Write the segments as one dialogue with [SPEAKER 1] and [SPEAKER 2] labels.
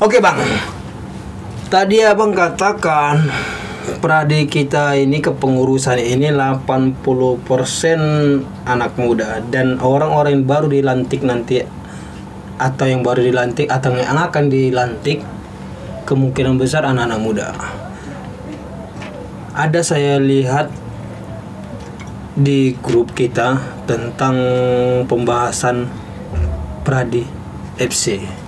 [SPEAKER 1] Oke bang, tadi abang katakan pradi kita ini kepengurusan ini 80% anak muda dan orang-orang yang baru dilantik nanti atau yang baru dilantik atau yang akan dilantik kemungkinan besar anak-anak muda. Ada saya lihat di grup kita tentang pembahasan Pradi FC.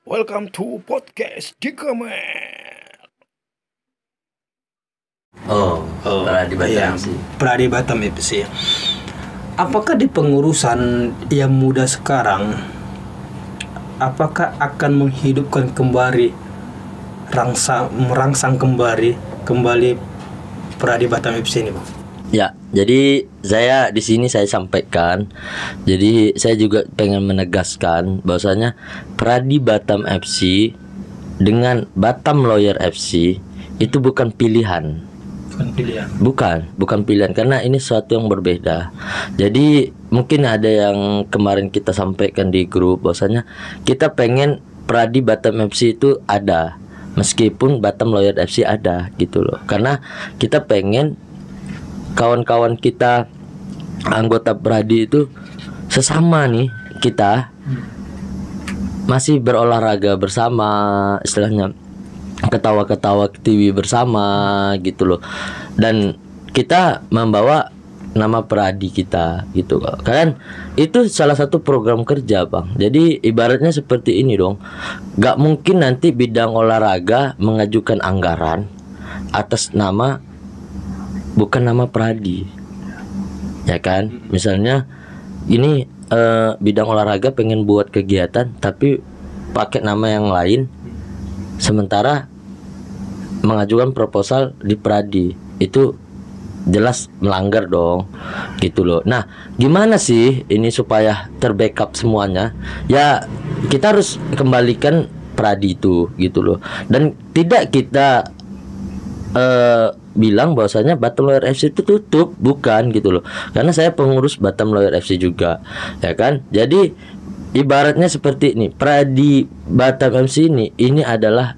[SPEAKER 1] Welcome to podcast Dikamer.
[SPEAKER 2] Pradi Batam FC.
[SPEAKER 1] Pradi Batam FC. Apakah di pengurusan yang muda sekarang, apakah akan menghidupkan kembali merangsang kembali Pradi Batam FC ini, Bang?
[SPEAKER 2] Ya, jadi saya di sini saya sampaikan. Jadi saya juga pengen menegaskan bahwasanya Pradi Batam FC dengan Batam Lawyer FC itu bukan pilihan. Bukan pilihan karena ini sesuatu yang berbeda. Jadi mungkin ada yang kemarin kita sampaikan di grup bahwasanya kita pengen Pradi Batam FC itu ada meskipun Batam Lawyer FC ada gitu loh. Karena kita pengen kawan-kawan kita anggota Pradi itu sesama nih kita masih berolahraga bersama, istilahnya ketawa-ketawa TV bersama gitu loh. Dan kita membawa nama Pradi kita gitu kan. Itu salah satu program kerja, Bang. Jadi ibaratnya seperti ini dong. Gak mungkin nanti bidang olahraga mengajukan anggaran atas nama bukan nama Pradi. Ya kan? Misalnya ini bidang olahraga pengen buat kegiatan tapi pakai nama yang lain, sementara mengajukan proposal di Pradi, itu jelas melanggar dong gitu loh. Nah, gimana sih ini supaya terbackup semuanya? Ya kita harus kembalikan Pradi itu gitu loh. Dan tidak kita bilang bahwasanya Batam Lawyer FC itu tutup, bukan gitu loh. Karena saya pengurus Batam Lawyer FC juga, ya kan? Jadi ibaratnya seperti ini, Pradi Batam FC ini adalah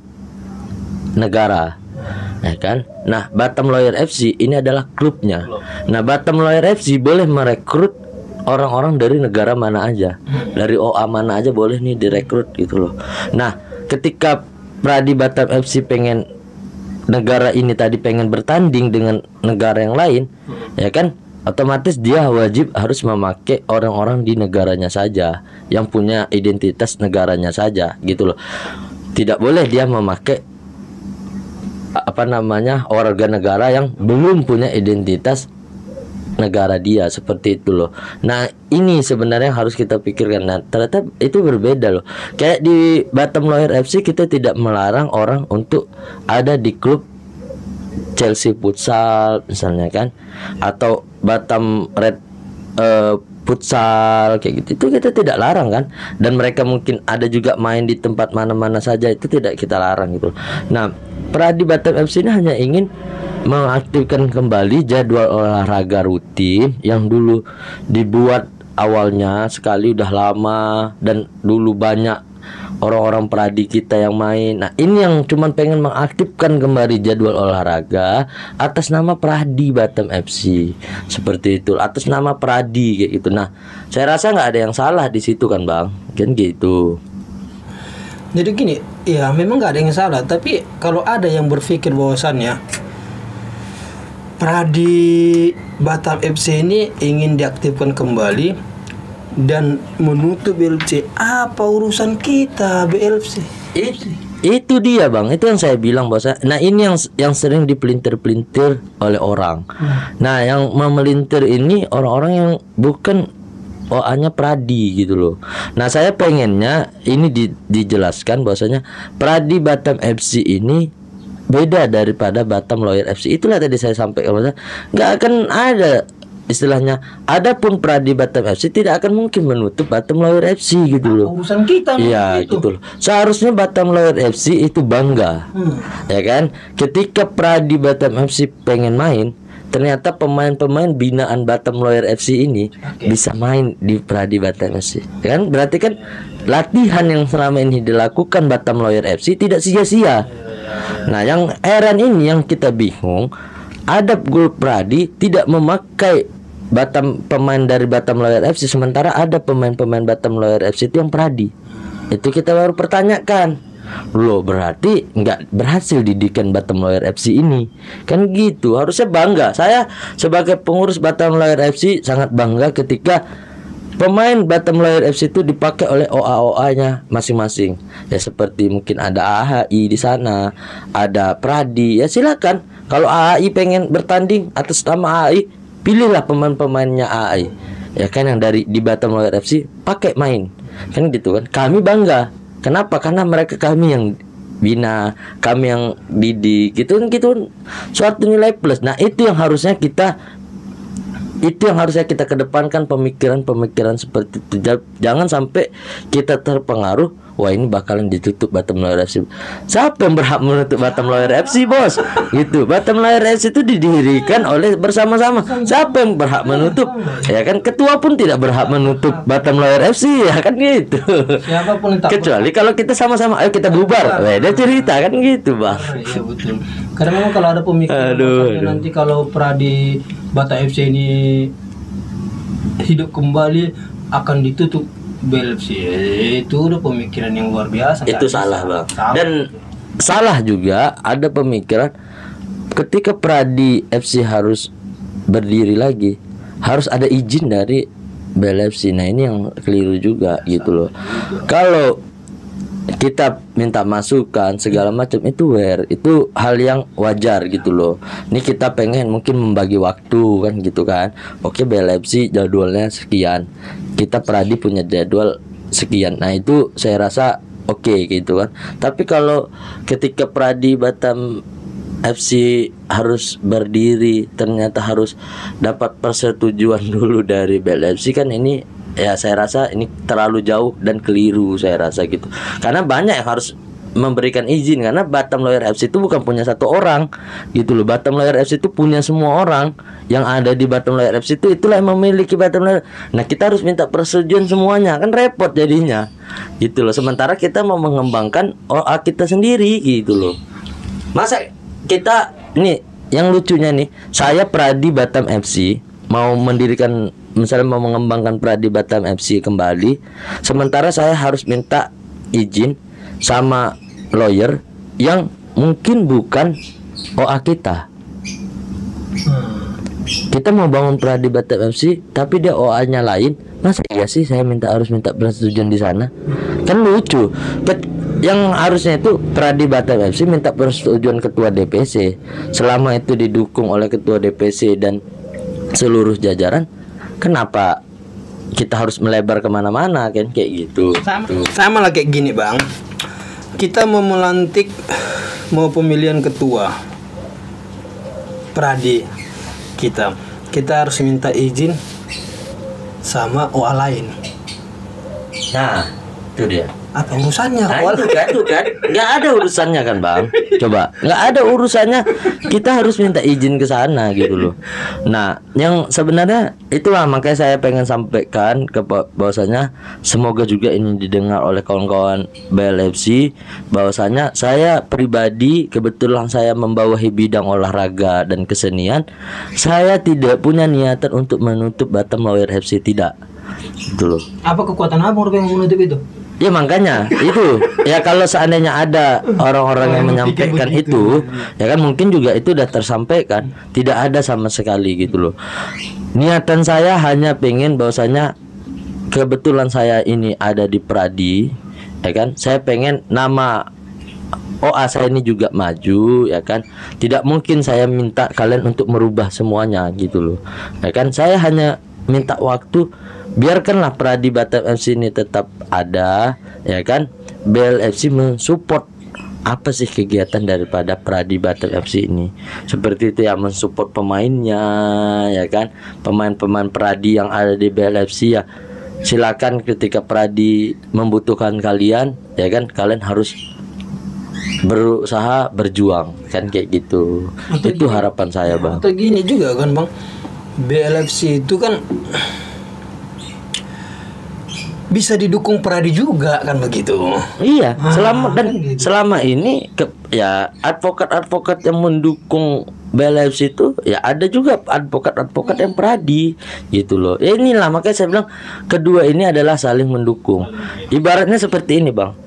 [SPEAKER 2] negara, ya kan? Nah, Batam Lawyer FC ini adalah klubnya. Nah, Batam Lawyer FC boleh merekrut orang-orang dari negara mana aja, dari OA mana aja boleh nih direkrut gitu loh. Nah, ketika Pradi Batam FC pengen negara ini tadi pengen bertanding dengan negara yang lain, ya kan? Otomatis dia wajib harus memakai orang-orang di negaranya saja, yang punya identitas negaranya saja gitu loh. Tidak boleh dia memakai warga negara yang belum punya identitas negara dia, seperti itu loh. Nah, ini sebenarnya harus kita pikirkan. Nah, ternyata itu berbeda loh. Kayak di Batam Lawyer FC kita tidak melarang orang untuk ada di klub Chelsea Futsal misalnya kan, atau Batam Red futsal kayak gitu, itu kita tidak larang kan. Dan mereka mungkin ada juga main di tempat mana-mana saja, itu tidak kita larang gitu. Nah, Pradi Batam FC ini hanya ingin mengaktifkan kembali jadwal olahraga rutin yang dulu dibuat awalnya sekali udah lama, dan dulu banyak orang-orang Pradi kita yang main. Nah, ini yang cuman pengen mengaktifkan kembali jadwal olahraga atas nama Pradi Batam FC, seperti itu, atas nama Pradi kayak gitu. Nah, saya rasa nggak ada yang salah di situ kan, Bang, kan gitu.
[SPEAKER 1] Jadi gini, ya memang nggak ada yang salah, tapi kalau ada yang berpikir bahwasannya Pradi Batam FC ini ingin diaktifkan kembali dan menutup BLFC, apa urusan kita BLFC?
[SPEAKER 2] Itu dia, Bang, itu yang saya bilang bahwa nah ini yang sering dipelintir-pelintir oleh orang. Nah, yang memelintir ini orang-orang yang bukan OA-nya Pradi gitu loh. Nah, saya pengennya ini dijelaskan bahwasanya Pradi Batam FC ini beda daripada Batam Lawyer FC. Itulah tadi saya sampaikan, nggak akan ada istilahnya. Adapun Pradi Batam FC tidak akan mungkin menutup Batam Lawyer FC gitu loh.
[SPEAKER 1] Urusan kita.
[SPEAKER 2] Iya gitu loh. Seharusnya Batam Lawyer FC itu bangga, ya kan? Ketika Pradi Batam FC pengen main, ternyata pemain-pemain binaan Batam Lawyer FC ini bisa main di Pradi Batam FC, kan? Berarti kan latihan yang selama ini dilakukan Batam Lawyer FC tidak sia-sia. Nah, yang heran ini yang kita bingung, ada Gul Pradi tidak memakai pemain dari Batam Lawyer FC, sementara ada pemain-pemain Batam Lawyer FC itu yang Pradi. Itu kita baru pertanyakan. Loh, berarti nggak berhasil didikan Batam Lawyer FC ini. Kan gitu, harusnya bangga. Saya sebagai pengurus Batam Lawyer FC sangat bangga ketika pemain Batam Lawyer FC itu dipakai oleh OA-OA-nya masing-masing. Ya seperti mungkin ada AHI di sana, ada Pradi. Ya silakan. Kalau AHI pengen bertanding atas nama AHI, pilihlah pemain-pemainnya AHI. Ya kan, yang dari di Batam Lawyer FC pakai main. Kan gitu kan. Kami bangga. Kenapa? Karena mereka kami yang bina, kami yang didik. Gitu suatu nilai plus. Nah, itu yang harusnya kita kedepankan, pemikiran-pemikiran seperti itu. Jangan sampai kita terpengaruh, wah ini bakalan ditutup Batam Lawyer FC. Siapa yang berhak menutup Batam Lawyer FC, bos? Gitu. Batam Lawyer FC itu didirikan oleh bersama-sama. Siapa yang berhak menutup? Ya kan, ketua pun tidak berhak menutup Batam Lawyer FC, ya kan gitu.
[SPEAKER 1] Siapapun yang tak
[SPEAKER 2] Kecuali kalau kita sama-sama, ayo kita bubar. Beda cerita kan gitu, Bang.
[SPEAKER 1] Iya betul. Karena memang kalau ada pemikiran nanti kalau Pradi Batam FC ini hidup kembali akan ditutup BLFC, itu udah pemikiran yang luar biasa.
[SPEAKER 2] Itu salah, Bang. Dan salah juga ada pemikiran ketika Pradi FC harus berdiri lagi, harus ada izin dari BLFC. Nah, ini yang keliru juga gitu loh. Kalau kita minta masukan segala macam itu itu hal yang wajar gitu loh. Ini kita pengen mungkin membagi waktu kan gitu kan. Oke, BLFC jadwalnya sekian, kita Pradi punya jadwal sekian. Nah, itu saya rasa oke gitu kan. Tapi kalau ketika Pradi Batam FC harus berdiri, ternyata harus dapat persetujuan dulu dari BLFC, kan ini ya saya rasa ini terlalu jauh dan keliru, saya rasa gitu. Karena banyak yang harus memberikan izin, karena Batam Lawyer FC itu bukan punya satu orang gitu loh. Batam Lawyer FC itu punya semua orang yang ada di Batam Lawyer FC itu, itulah yang memiliki Batam Lawyer. Nah, kita harus minta persetujuan semuanya, kan repot jadinya gitu loh. Sementara kita mau mengembangkan OA kita sendiri gitu loh. Masa kita ini yang lucunya nih, saya Pradi Batam FC mau mendirikan, misalnya mau mengembangkan Pradi Batam FC kembali, sementara saya harus minta izin sama lawyer yang mungkin bukan OA kita. Kita mau bangun Pradi Batam FC tapi dia OA-nya lain. Masa iya sih saya harus minta persetujuan di sana? Kan lucu. Yang harusnya itu Pradi Batam FC minta persetujuan ketua DPC. Selama itu didukung oleh ketua DPC dan seluruh jajaran, kenapa kita harus melebar kemana-mana kan kayak gitu?
[SPEAKER 1] Sama lah kayak gini, Bang. Kita mau melantik, mau pemilihan ketua Pradi kita harus minta izin sama OA lain.
[SPEAKER 2] Nah, itu dia.
[SPEAKER 1] Apa urusannya?
[SPEAKER 2] Nah, itu kan nggak ada urusannya kan, Bang. Coba, nggak ada urusannya. Kita harus minta izin ke sana gitu loh. Nah, yang sebenarnya itulah makanya saya pengen sampaikan ke bahwasanya semoga juga ini didengar oleh kawan-kawan BLFC, bahwasanya saya pribadi kebetulan saya membawahi bidang olahraga dan kesenian. Saya tidak punya niatan untuk menutup Batam Lawyer FC, tidak. Gitu loh.
[SPEAKER 1] Apa kekuatan abang yang menutup itu?
[SPEAKER 2] Ya makanya itu ya, kalau seandainya ada orang-orang yang menyampaikan itu, ya kan mungkin juga itu udah tersampaikan. Tidak ada sama sekali gitu loh. Niatan saya hanya pengen bahwasanya kebetulan saya ini ada di Pradi, ya kan. Saya pengen nama OA saya ini juga maju, ya kan. Tidak mungkin saya minta kalian untuk merubah semuanya gitu loh, ya kan. Saya hanya minta waktu, biarkanlah Pradi Batam FC ini tetap ada, ya kan. BLFC mensupport apa sih kegiatan daripada Pradi Batam FC ini, seperti itu ya, mensupport pemainnya, ya kan. Pemain-pemain Pradi yang ada di BLFC ya silakan, ketika Pradi membutuhkan kalian, ya kan, kalian harus berusaha berjuang kan kayak gitu. Atau itu gini, harapan saya, Bang.
[SPEAKER 1] Atau gini juga kan, Bang, BLFC itu kan bisa didukung Pradi juga kan begitu.
[SPEAKER 2] Iya, selama
[SPEAKER 1] gitu.
[SPEAKER 2] selama ini ya advokat-advokat yang mendukung Bela FC itu ya ada juga advokat-advokat yang Pradi gitu loh. Ya inilah makanya saya bilang kedua ini adalah saling mendukung. Ibaratnya seperti ini, Bang.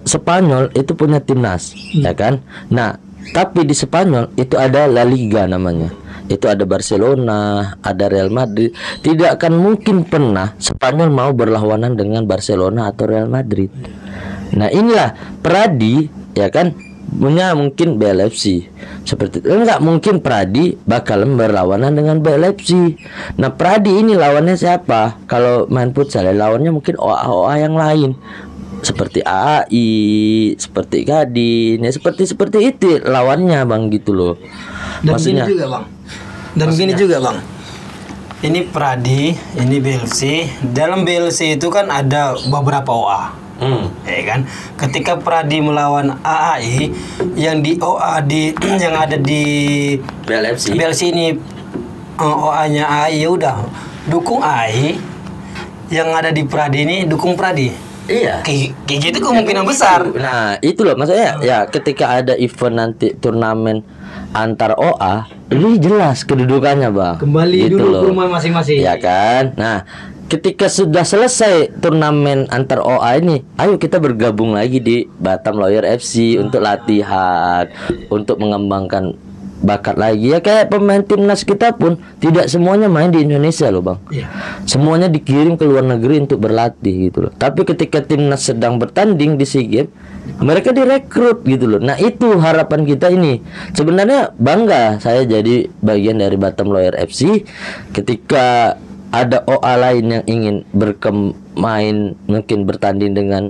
[SPEAKER 2] Spanyol itu punya timnas, ya kan? Nah, tapi di Spanyol itu ada La Liga namanya. Itu ada Barcelona, ada Real Madrid. Tidak akan mungkin pernah Spanyol mau berlawanan dengan Barcelona atau Real Madrid. Nah, inilah Pradi, ya kan, punya mungkin BLFC. Seperti itu. Enggak mungkin Pradi bakalan berlawanan dengan BLFC. Nah, Pradi ini lawannya siapa? Kalau main futsal, lawannya mungkin OA-OA yang lain. Seperti AAI, seperti Gadin, ya seperti itu lawannya, Bang, gitu loh.
[SPEAKER 1] Dan
[SPEAKER 2] Maksudnya
[SPEAKER 1] gini juga, Bang. Dan gini juga, Bang. Ini Pradi, ini BLC. Dalam BLC itu kan ada beberapa OA. Ya kan? Ketika Pradi melawan AAI, yang di OA yang ada di BLC ini OA-nya AAI, ya udah dukung AAI. Yang ada di Pradi ini dukung Pradi.
[SPEAKER 2] iya.
[SPEAKER 1] Kayak gitu kemungkinan besar.
[SPEAKER 2] Nah, itu loh maksudnya ya ketika ada event nanti turnamen antar OA, ini jelas kedudukannya, Bang.
[SPEAKER 1] Kembali
[SPEAKER 2] Gitu
[SPEAKER 1] dulu
[SPEAKER 2] loh.
[SPEAKER 1] ke rumah masing-masing.
[SPEAKER 2] Ya kan? Nah, ketika sudah selesai turnamen antar OA ini, ayo kita bergabung lagi di Batam Lawyer FC untuk latihan, untuk mengembangkan bakat lagi. Ya kayak pemain timnas kita pun tidak semuanya main di Indonesia loh, Bang.
[SPEAKER 1] Iya.
[SPEAKER 2] Semuanya dikirim ke luar negeri untuk berlatih gitu loh. Tapi ketika timnas sedang bertanding di SEA Games, mereka direkrut gitu loh. Nah, itu harapan kita ini. Sebenarnya bangga saya jadi bagian dari Batam Lawyer FC ketika ada OA lain yang ingin bermain, mungkin bertanding dengan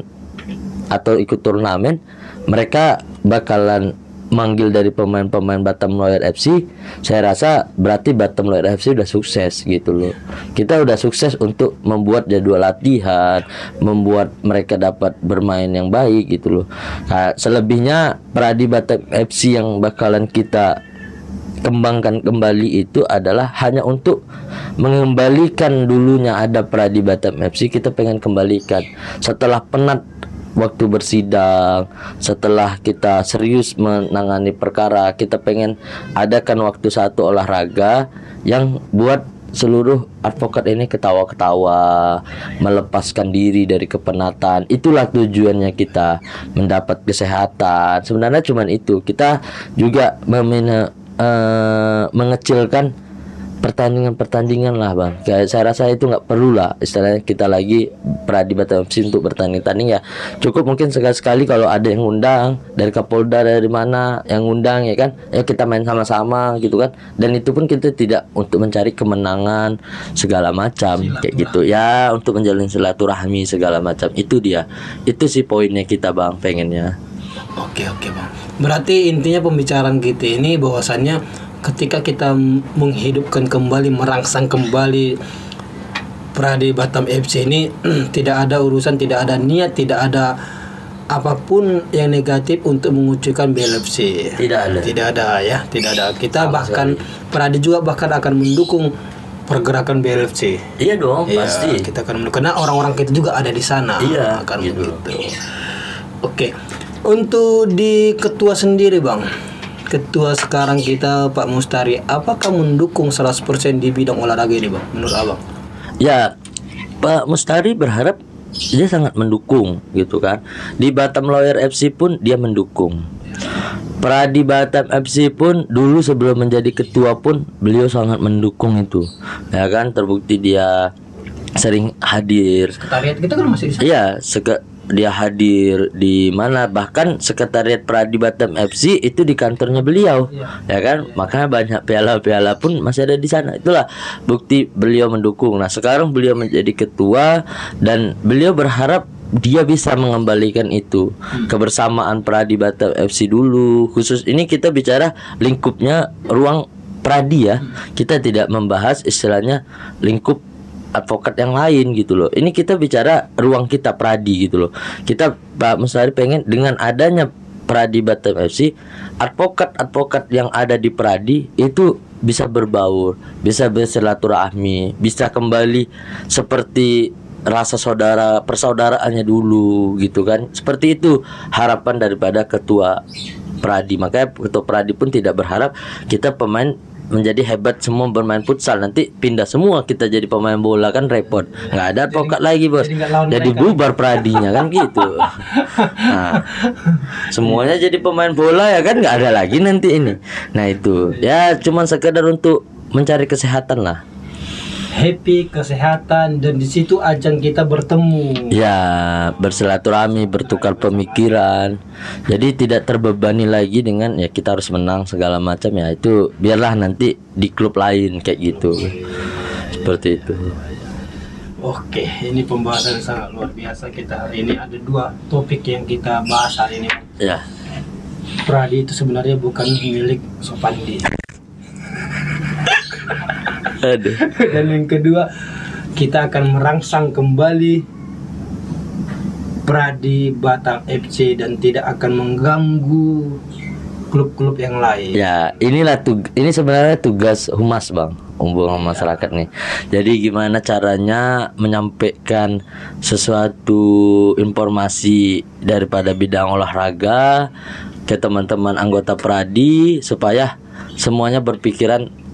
[SPEAKER 2] atau ikut turnamen, mereka bakalan manggil dari pemain-pemain Batam Lawyer FC. Saya rasa berarti Batam Lawyer FC udah sukses gitu loh. Kita udah sukses untuk membuat jadwal latihan, membuat mereka dapat bermain yang baik gitu loh. Nah, selebihnya Pradi Batam FC yang bakalan kita kembangkan kembali itu adalah hanya untuk mengembalikan dulunya ada Pradi Batam FC. Kita pengen kembalikan setelah penat waktu bersidang, setelah kita serius menangani perkara, kita pengen adakan waktu satu olahraga yang buat seluruh advokat ini ketawa-ketawa, melepaskan diri dari kepenatan. Itulah tujuannya kita, mendapat kesehatan. Sebenarnya cuma itu. Kita juga mengecilkan pertandingan-pertandingan lah, Bang. Kayak saya rasa itu nggak perlu lah istilahnya kita lagi Pradi Batam FC untuk bertanding-tanding ya. Cukup mungkin sekali-sekali kalau ada yang ngundang dari Kapolda dari mana yang ngundang ya kan. Ya kita main sama-sama gitu kan. Dan itu pun kita tidak untuk mencari kemenangan segala macam kayak gitu. Ya untuk menjalin silaturahmi segala macam. Itu dia. Itu sih poinnya kita, Bang, pengennya.
[SPEAKER 1] Oke, Bang. Berarti intinya pembicaraan kita ini bahwasannya ketika kita menghidupkan kembali, merangsang kembali Pradi Batam FC ini tidak ada urusan, tidak ada niat, tidak ada apapun yang negatif untuk mengucurkan BLFC. Tidak ada ya, tidak ada. Kita bahkan Pradi juga bahkan akan mendukung pergerakan BLFC.
[SPEAKER 2] Iya dong,
[SPEAKER 1] Ya,
[SPEAKER 2] pasti.
[SPEAKER 1] kita akan mendukung karena orang-orang kita juga ada di sana.
[SPEAKER 2] Iya,
[SPEAKER 1] akan
[SPEAKER 2] gitu.
[SPEAKER 1] begitu. Oke. Untuk di ketua sendiri, Bang. Ketua sekarang kita Pak Mustari, apakah mendukung 100% di bidang olahraga ini, Bang? Menurut Abang?
[SPEAKER 2] Ya, Pak Mustari berharap dia sangat mendukung gitu kan. Di Batam Lawyer FC pun dia mendukung. Pradi Batam FC pun dulu sebelum menjadi ketua pun beliau sangat mendukung itu. Ya kan, terbukti dia sering hadir.
[SPEAKER 1] Sekretariat kita kan masih di sana.
[SPEAKER 2] Iya, dia hadir di mana, bahkan sekretariat Pradi Batam FC itu di kantornya beliau, ya kan, makanya banyak piala-piala pun masih ada di sana. Itulah bukti beliau mendukung. Nah, sekarang beliau menjadi ketua dan beliau berharap dia bisa mengembalikan itu kebersamaan Pradi Batam FC dulu. Khusus ini kita bicara lingkupnya ruang Pradi ya. Kita tidak membahas istilahnya lingkup advokat yang lain gitu loh. Ini kita bicara ruang kita Pradi gitu loh. Kita Pak Mustari pengen dengan adanya Pradi Batam FC, advokat-advokat yang ada di Pradi itu bisa berbaur, bisa bersilaturahmi, bisa kembali seperti rasa persaudaraannya dulu gitu kan. Seperti itu harapan daripada ketua Pradi. Makanya ketua Pradi pun tidak berharap kita pemain menjadi hebat semua bermain futsal, nanti pindah semua kita jadi pemain bola, kan repot, nggak ada advokat lagi bos, jadi bubar Pradinya kan gitu. Nah, semuanya jadi pemain bola ya kan, nggak ada lagi nanti ini. Nah itu ya cuman sekedar untuk mencari kesehatan lah,
[SPEAKER 1] happy, kesehatan, dan di situ ajang kita bertemu.
[SPEAKER 2] ya, bersilaturahmi, bertukar pemikiran. Jadi tidak terbebani lagi dengan ya kita harus menang segala macam, ya itu biarlah nanti di klub lain kayak gitu. Seperti itu.
[SPEAKER 1] Oke, ini pembahasan sangat luar biasa kita hari ini. Ada 2 topik yang kita bahas hari ini.
[SPEAKER 2] Ya.
[SPEAKER 1] Pradi itu sebenarnya bukan milik Sopandi.
[SPEAKER 2] Aduh.
[SPEAKER 1] Dan yang kedua, kita akan merangsang kembali Pradi Batam FC dan tidak akan mengganggu klub-klub yang lain.
[SPEAKER 2] Ya, ini sebenarnya tugas humas bang, hubungan masyarakat nih. Jadi gimana caranya menyampaikan sesuatu informasi daripada bidang olahraga ke teman-teman anggota Pradi supaya semuanya berpikiran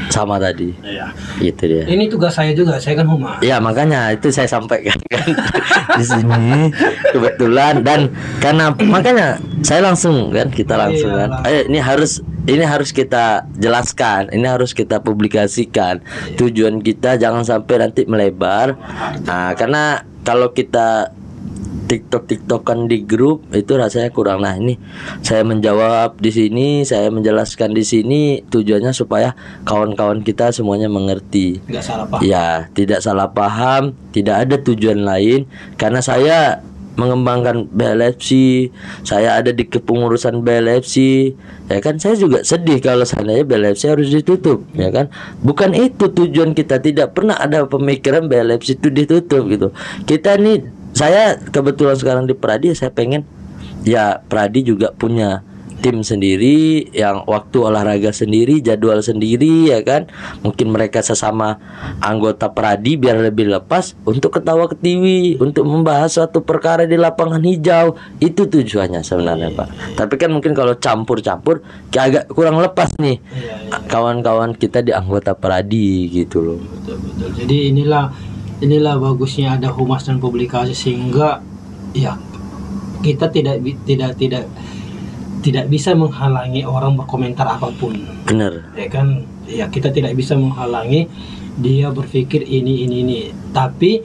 [SPEAKER 2] sama tadi.
[SPEAKER 1] Iya.
[SPEAKER 2] Gitu dia.
[SPEAKER 1] Ini tugas saya juga, saya kan humas.
[SPEAKER 2] Ya makanya itu saya sampaikan kan di sini kebetulan, dan karena makanya saya langsung kan, kita langsung kan. Ayo, ini harus kita jelaskan, ini harus kita publikasikan. Tujuan kita jangan sampai nanti melebar. Nah, karena kalau kita TikTok-TikTokan di grup itu rasanya kurang. Nah, ini saya menjawab di sini, saya menjelaskan di sini, tujuannya supaya kawan-kawan kita semuanya mengerti.
[SPEAKER 1] Tidak salah paham.
[SPEAKER 2] Ya, tidak salah paham, tidak ada tujuan lain. Karena saya mengembangkan BLFC, saya ada di kepengurusan BLFC, ya kan. Saya juga sedih kalau seandainya BLFC harus ditutup, ya kan. Bukan itu tujuan kita, tidak pernah ada pemikiran BLFC itu ditutup gitu. Kita nih, saya kebetulan sekarang di Pradi, saya pengen ya Pradi juga punya tim sendiri, yang waktu olahraga sendiri, jadwal sendiri, ya kan. Mungkin mereka sesama anggota Pradi biar lebih lepas untuk ketawa ketiwi, untuk membahas suatu perkara di lapangan hijau. Itu tujuannya sebenarnya Pak. Tapi kan mungkin kalau campur-campur agak kurang lepas nih kawan-kawan kita di anggota Pradi gitu loh.
[SPEAKER 1] Betul. Jadi inilah bagusnya ada humas dan publikasi, sehingga ya kita tidak bisa menghalangi orang berkomentar apapun.
[SPEAKER 2] Benar.
[SPEAKER 1] Ya kan, ya kita tidak bisa menghalangi dia berpikir ini. Tapi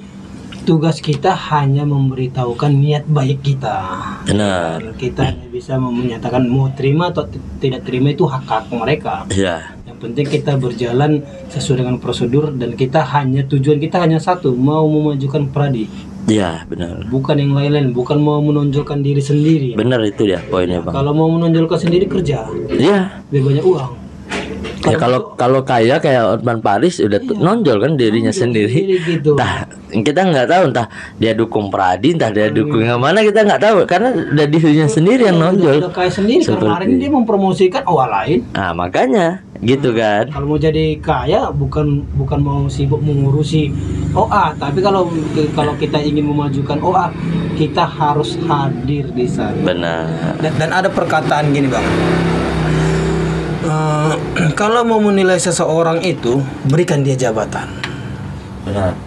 [SPEAKER 1] tugas kita hanya memberitahukan niat baik kita.
[SPEAKER 2] Benar.
[SPEAKER 1] Kita hanya bisa menyatakan mau terima atau tidak terima, itu hak mereka.
[SPEAKER 2] Iya.
[SPEAKER 1] Penting kita berjalan sesuai dengan prosedur, dan tujuan kita hanya satu, mau memajukan Pradi.
[SPEAKER 2] Iya, benar.
[SPEAKER 1] Bukan yang lain-lain, bukan mau menonjolkan diri sendiri.
[SPEAKER 2] Benar, itu dia poinnya Bang.
[SPEAKER 1] Kalau mau menonjolkan sendiri kerja,
[SPEAKER 2] iya,
[SPEAKER 1] lebih banyak uang.
[SPEAKER 2] Ya kalau kaya kayak Otman Paris udah nonjol kan dirinya sendiri.
[SPEAKER 1] Gitu.
[SPEAKER 2] Entah kita nggak tahu, entah dia dukung Pradi, entah dia dukung yang mana, kita nggak tahu karena udah dirinya sendiri yang nonjol.
[SPEAKER 1] Udah kaya sendiri. Kemarin dia mempromosikan OA lain.
[SPEAKER 2] Nah makanya gitu kan.
[SPEAKER 1] Kalau mau jadi kaya bukan mau sibuk mengurusi OA, tapi kalau kita ingin memajukan OA, kita harus hadir di sana.
[SPEAKER 2] Benar.
[SPEAKER 1] Dan ada perkataan gini Bang. Kalau mau menilai seseorang itu, berikan dia jabatan.
[SPEAKER 2] Benar.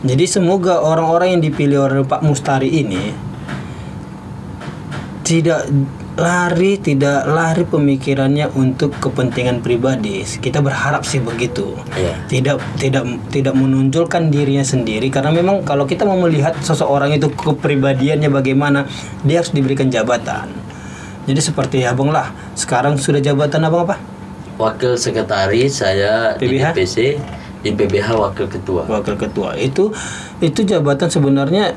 [SPEAKER 1] Jadi semoga orang-orang yang dipilih oleh Pak Mustari ini tidak lari pemikirannya untuk kepentingan pribadi. Kita berharap sih begitu.
[SPEAKER 2] Iya.
[SPEAKER 1] Tidak menonjolkan dirinya sendiri, karena memang kalau kita mau melihat seseorang itu kepribadiannya bagaimana, dia harus diberikan jabatan. Jadi seperti abang lah, sekarang sudah jabatan abang apa?
[SPEAKER 2] Wakil sekretaris saya
[SPEAKER 1] PBH?
[SPEAKER 2] di DPC, di PBH wakil ketua.
[SPEAKER 1] Wakil ketua itu jabatan sebenarnya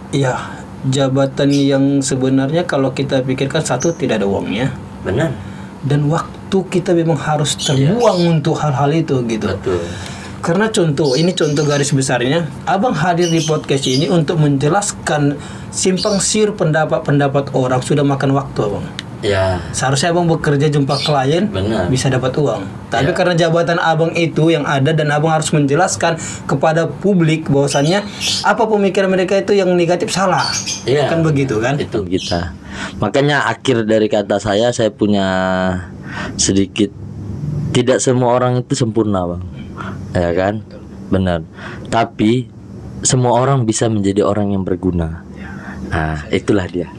[SPEAKER 1] ya jabatan yang sebenarnya kalau kita pikirkan, satu, tidak ada uangnya.
[SPEAKER 2] Benar.
[SPEAKER 1] Dan waktu kita memang harus terbuang untuk hal-hal itu gitu.
[SPEAKER 2] Betul.
[SPEAKER 1] Karena contoh garis besarnya, abang hadir di podcast ini untuk menjelaskan simpang siur pendapat orang, sudah makan waktu abang.
[SPEAKER 2] Ya,
[SPEAKER 1] Seharusnya abang bekerja jumpa klien
[SPEAKER 2] benar.
[SPEAKER 1] bisa dapat uang. Tapi
[SPEAKER 2] Ya.
[SPEAKER 1] karena jabatan abang itu yang ada dan abang harus menjelaskan kepada publik bahwasannya apa pemikiran mereka itu yang negatif salah.
[SPEAKER 2] Iya.
[SPEAKER 1] Kan begitu kan?
[SPEAKER 2] Itu kita. Makanya akhir dari kata saya punya sedikit, tidak semua orang itu sempurna, Bang. Ya kan? Benar. Tapi semua orang bisa menjadi orang yang berguna. Nah, itulah dia.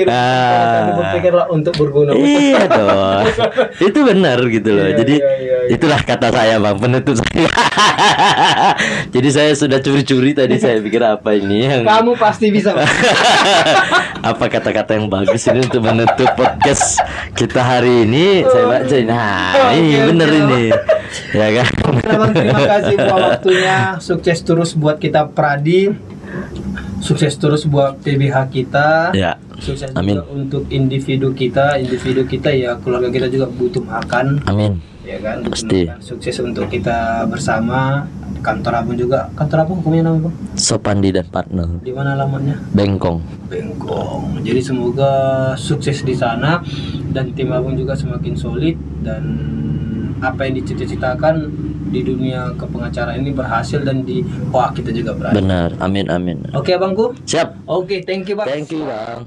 [SPEAKER 1] Jangan berpikirlah untuk berguna.
[SPEAKER 2] Iya dong. Itu benar gitu loh.
[SPEAKER 1] Iya,
[SPEAKER 2] Jadi
[SPEAKER 1] iya.
[SPEAKER 2] itulah kata saya, Bang, penutup saya. Jadi saya sudah curi-curi tadi, saya pikir apa ini yang
[SPEAKER 1] Kamu pasti bisa. Bang.
[SPEAKER 2] apa kata-kata yang bagus ini untuk menutup podcast kita hari ini. Saya baca. Nah, ini
[SPEAKER 1] Oke,
[SPEAKER 2] bener
[SPEAKER 1] oke,
[SPEAKER 2] ini. Ya kan?
[SPEAKER 1] Bang, terima kasih buat waktunya. Sukses terus buat kita Pradi. Sukses terus buat PBH kita.
[SPEAKER 2] Ya.
[SPEAKER 1] Sukses
[SPEAKER 2] Amin.
[SPEAKER 1] juga untuk individu kita. Individu kita ya, keluarga kita juga butuh makan.
[SPEAKER 2] Amin.
[SPEAKER 1] Ya kan? Butuh
[SPEAKER 2] Pasti.
[SPEAKER 1] makan. Sukses untuk kita bersama. Kantor abang juga. Kantor abang hukumnya nama bang?
[SPEAKER 2] Sopandi dan partner.
[SPEAKER 1] Di mana alamatnya?
[SPEAKER 2] Bengkong.
[SPEAKER 1] Bengkong. Jadi semoga sukses di sana dan tim abang juga semakin solid dan apa yang dicita-citakan di dunia kepengacaraan ini berhasil dan di kita juga berhasil.
[SPEAKER 2] Benar. Amin, amin.
[SPEAKER 1] Oke abangku.
[SPEAKER 2] Siap.
[SPEAKER 1] Oke, thank you bang.
[SPEAKER 2] Thank you, Bang.